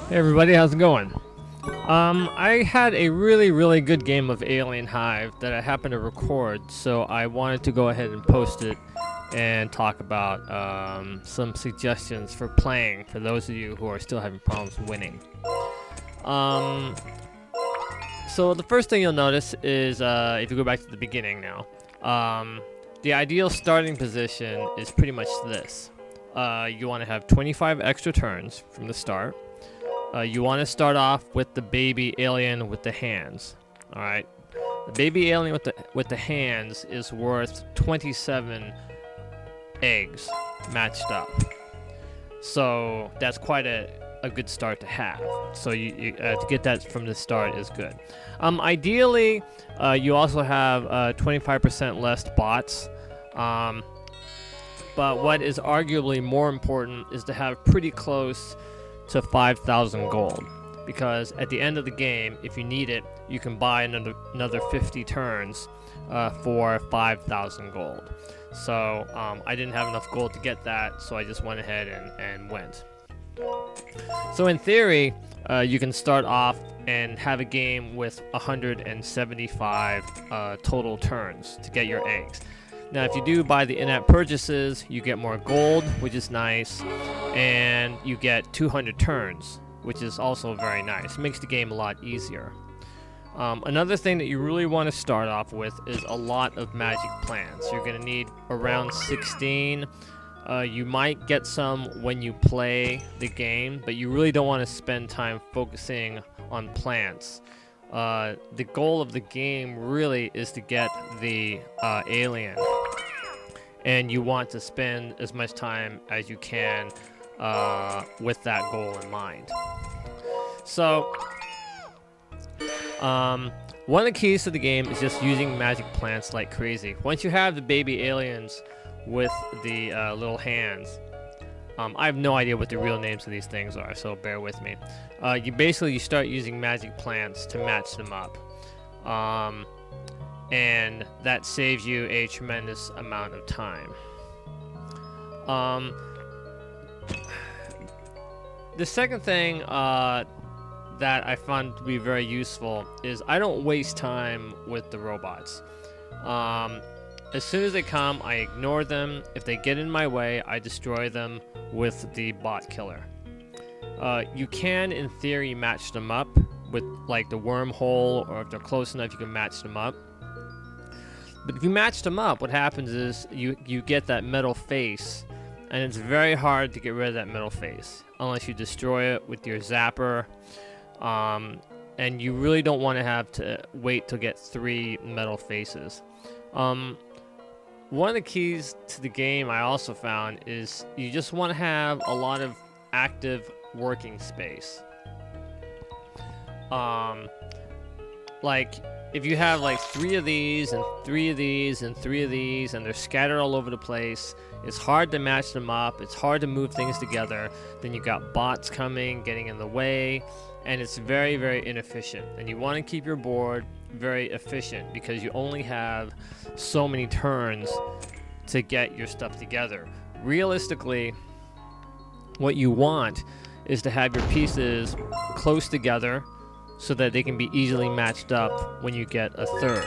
Hey everybody, how's it going? I had a really good game of Alien Hive that I happened to record, so I wanted to go ahead and post it and talk about some suggestions for playing for those of you who are still having problems winning. So the first thing you'll notice is, if you go back to the beginning now, the ideal starting position is pretty much this. You want to have 25 extra turns from the start. You want to start off with the baby alien with the hands. All right, the baby alien with the hands is worth 27 eggs matched up. So that's quite a good start to have. So you to get that from the start is good. Ideally, you also have 25% less bots. But what is arguably more important is to have pretty close to 5,000 gold, because at the end of the game, if you need it, you can buy another 50 turns for 5,000 gold. So I didn't have enough gold to get that, so I just went ahead and went. So in theory, you can start off and have a game with 175 total turns to get your eggs. Now, if you do buy the in-app purchases, you get more gold, which is nice, and you get 200 turns, which is also very nice. It makes the game a lot easier. Another thing that you really want to start off with is a lot of magic plants. You're going to need around 16. You might get some when you play the game, but you really don't want to spend time focusing on plants. The goal of the game really is to get the alien, and you want to spend as much time as you can with that goal in mind. So one of the keys to the game is just using magic plants like crazy. Once you have the baby aliens with the little hands, I have no idea what the real names of these things are, so bear with me. You start using magic plants to match them up, and that saves you a tremendous amount of time. The second thing that I found to be very useful is I don't waste time with the robots. As soon as they come, I ignore them. If they get in my way, I destroy them with the bot killer. You can, in theory, match them up with like the wormhole, or if they're close enough, you can match them up. But if you match them up, what happens is you get that metal face, and it's very hard to get rid of that metal face unless you destroy it with your zapper. And you really don't want to have to wait to get 3 metal faces. One of the keys to the game I also found is you just want to have a lot of active working space. Like if you have like 3 of these and 3 of these and 3 of these, and they're scattered all over the place, it's hard to match them up, it's hard to move things together. Then you got bots coming, getting in the way, and it's very inefficient. And you want to keep your board very efficient because you only have so many turns to get your stuff together. Realistically, what you want is to have your pieces close together so that they can be easily matched up when you get a third.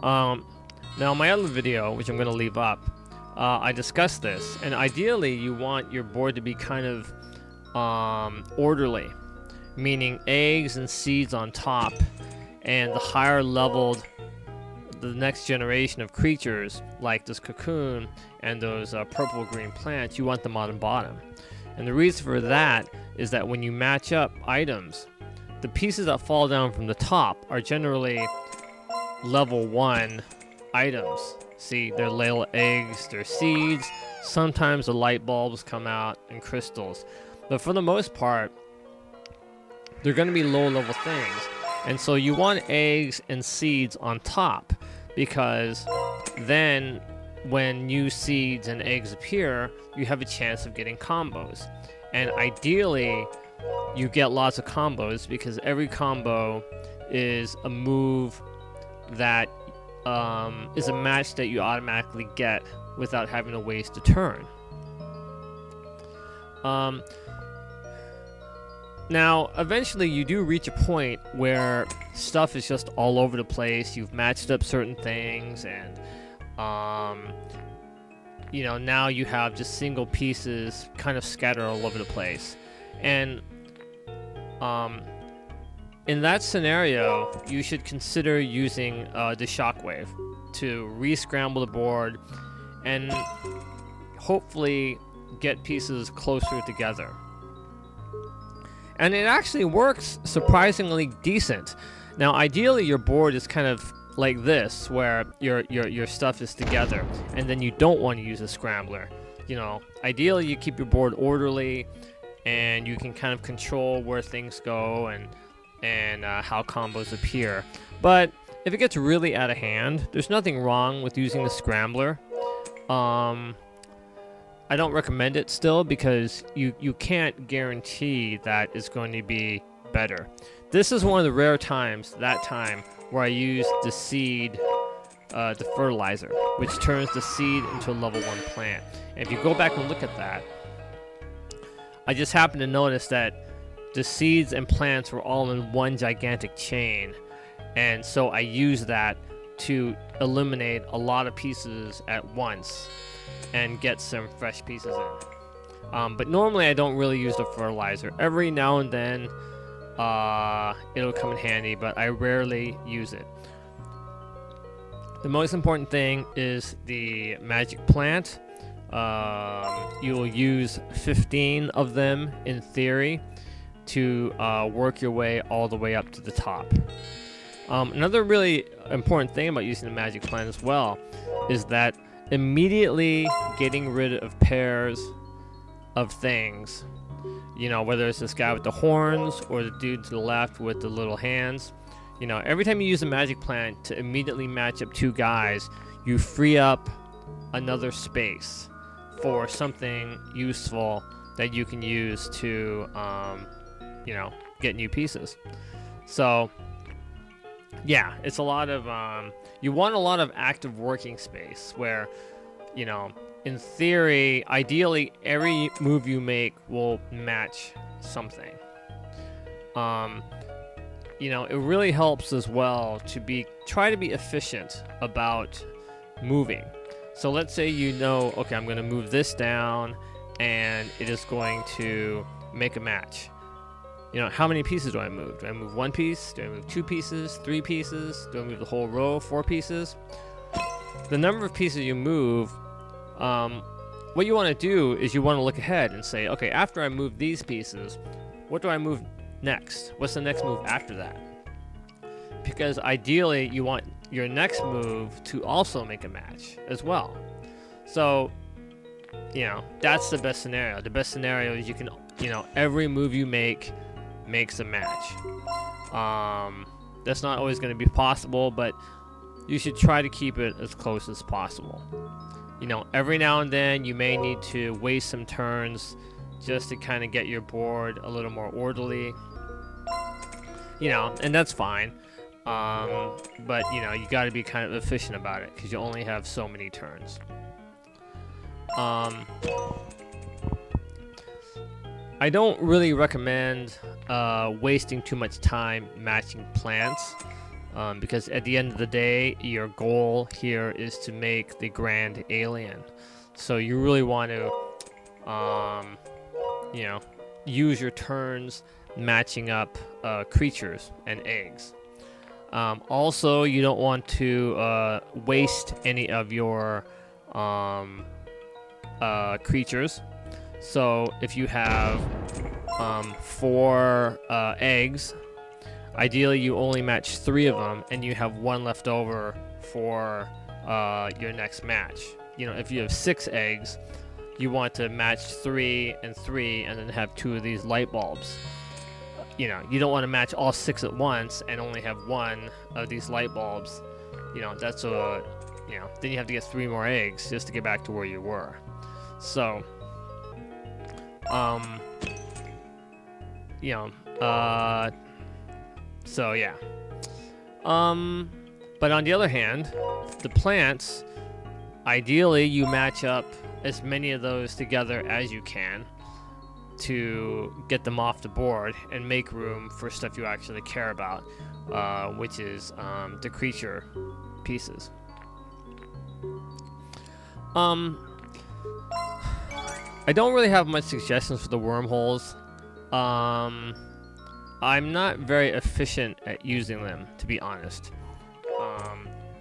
Now, my other video, which I'm going to leave up, I discussed this, and ideally you want your board to be kind of orderly, meaning eggs and seeds on top, and the higher leveled the next generation of creatures like this cocoon and those purple green plants, you want them on the bottom. And the reason for that is that when you match up items, the pieces that fall down from the top are generally level 1 items. See, they're little eggs, they're seeds, sometimes the light bulbs come out, and crystals. But for the most part, they're going to be low level things. And so you want eggs and seeds on top, because then when new seeds and eggs appear, you have a chance of getting combos. And ideally, you get lots of combos, because every combo is a move that is a match that you automatically get without having to waste a turn. Now, eventually you do reach a point where stuff is just all over the place. You've matched up certain things, and you know, now you have just single pieces kind of scattered all over the place. And in that scenario, you should consider using the shockwave to re-scramble the board and hopefully get pieces closer together. And it actually works surprisingly decent. Now, ideally, your board is kind of like this, where your stuff is together, and then you don't want to use a scrambler. You know, ideally, you keep your board orderly, and you can kind of control where things go and how combos appear. But if it gets really out of hand, there's nothing wrong with using the scrambler. I don't recommend it still, because you can't guarantee that it's going to be better. This is one of the rare times, where I used the seed, the fertilizer, which turns the seed into a level 1 plant. And if you go back and look at that, I just happened to notice that the seeds and plants were all in one gigantic chain. And so I used that to eliminate a lot of pieces at once and get some fresh pieces in. But normally I don't really use the fertilizer. Every now and then it'll come in handy, but I rarely use it. The most important thing is the magic plant. You will use 15 of them in theory to work your way all the way up to the top. Another really important thing about using the magic plant as well is that immediately getting rid of pairs of things, you know, whether it's this guy with the horns or the dude to the left with the little hands, you know, every time you use a magic plant to immediately match up 2 guys, you free up another space for something useful that you can use to, you know, get new pieces. So yeah, it's a lot of you want a lot of active working space where, you know, in theory, ideally every move you make will match something. You know, it really helps as well to try to be efficient about moving. So let's say, you know, okay, I'm going to move this down and it is going to make a match. You know, how many pieces do I move? Do I move 1 piece? Do I move 2 pieces? 3 pieces? Do I move the whole row? 4 pieces? The number of pieces you move, what you want to do is you want to look ahead and say, okay, after I move these pieces, what do I move next? What's the next move after that? Because ideally, you want your next move to also make a match as well. So, you know, that's the best scenario. The best scenario is you can, you know, every move you make makes a match. That's not always going to be possible, but you should try to keep it as close as possible. You know, every now and then you may need to waste some turns just to kind of get your board a little more orderly. You know, and that's fine. But, you know, you got to be kind of efficient about it because you only have so many turns. I don't really recommend wasting too much time matching plants, because at the end of the day, your goal here is to make the grand alien. So you really want to, you know, use your turns matching up creatures and eggs. Also, you don't want to waste any of your creatures. So if you have 4 eggs, ideally you only match 3 of them and you have 1 left over for your next match. You know, if you have 6 eggs, you want to match 3 and 3 and then have 2 of these light bulbs. You know, you don't want to match all 6 at once and only have 1 of these light bulbs. You know, that's a, you know, then you have to get 3 more eggs just to get back to where you were. So, you know, so yeah. But on the other hand, the plants, ideally you match up as many of those together as you can. to get them off the board and make room for stuff you actually care about, which is the creature pieces. I don't really have much suggestions for the wormholes. I'm not very efficient at using them, to be honest.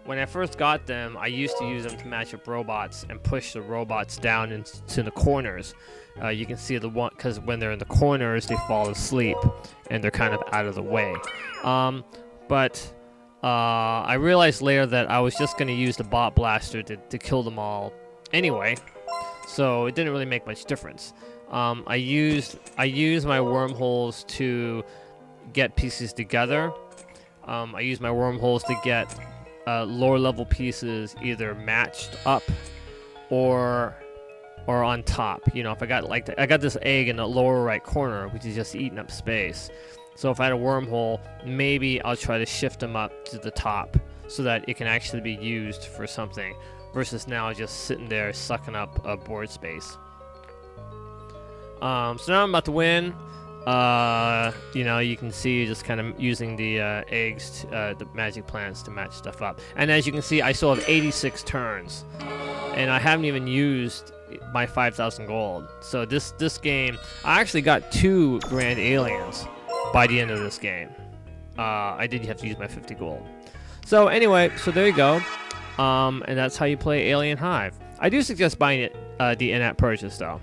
When I first got them, I used to use them to match up robots and push the robots down into the corners. You can see the one, because when they're in the corners, they fall asleep and they're kind of out of the way. But I realized later that I was just going to use the bot blaster to kill them all anyway, so it didn't really make much difference. I used my wormholes to get pieces together. I used my wormholes to get lower level pieces either matched up or on top. You know, if I got I got this egg in the lower right corner, which is just eating up space. So if I had a wormhole, maybe I'll try to shift them up to the top so that it can actually be used for something, versus now just sitting there sucking up board space. So now I'm about to win. You know, you can see just kind of using the eggs, the magic plants to match stuff up. And as you can see, I still have 86 turns, and I haven't even used my 5,000 gold. So this game, I actually got 2 grand aliens by the end of this game. I did have to use my 50 gold. So anyway, so there you go. And that's how you play Alien Hive. I do suggest buying it, the in-app purchase though.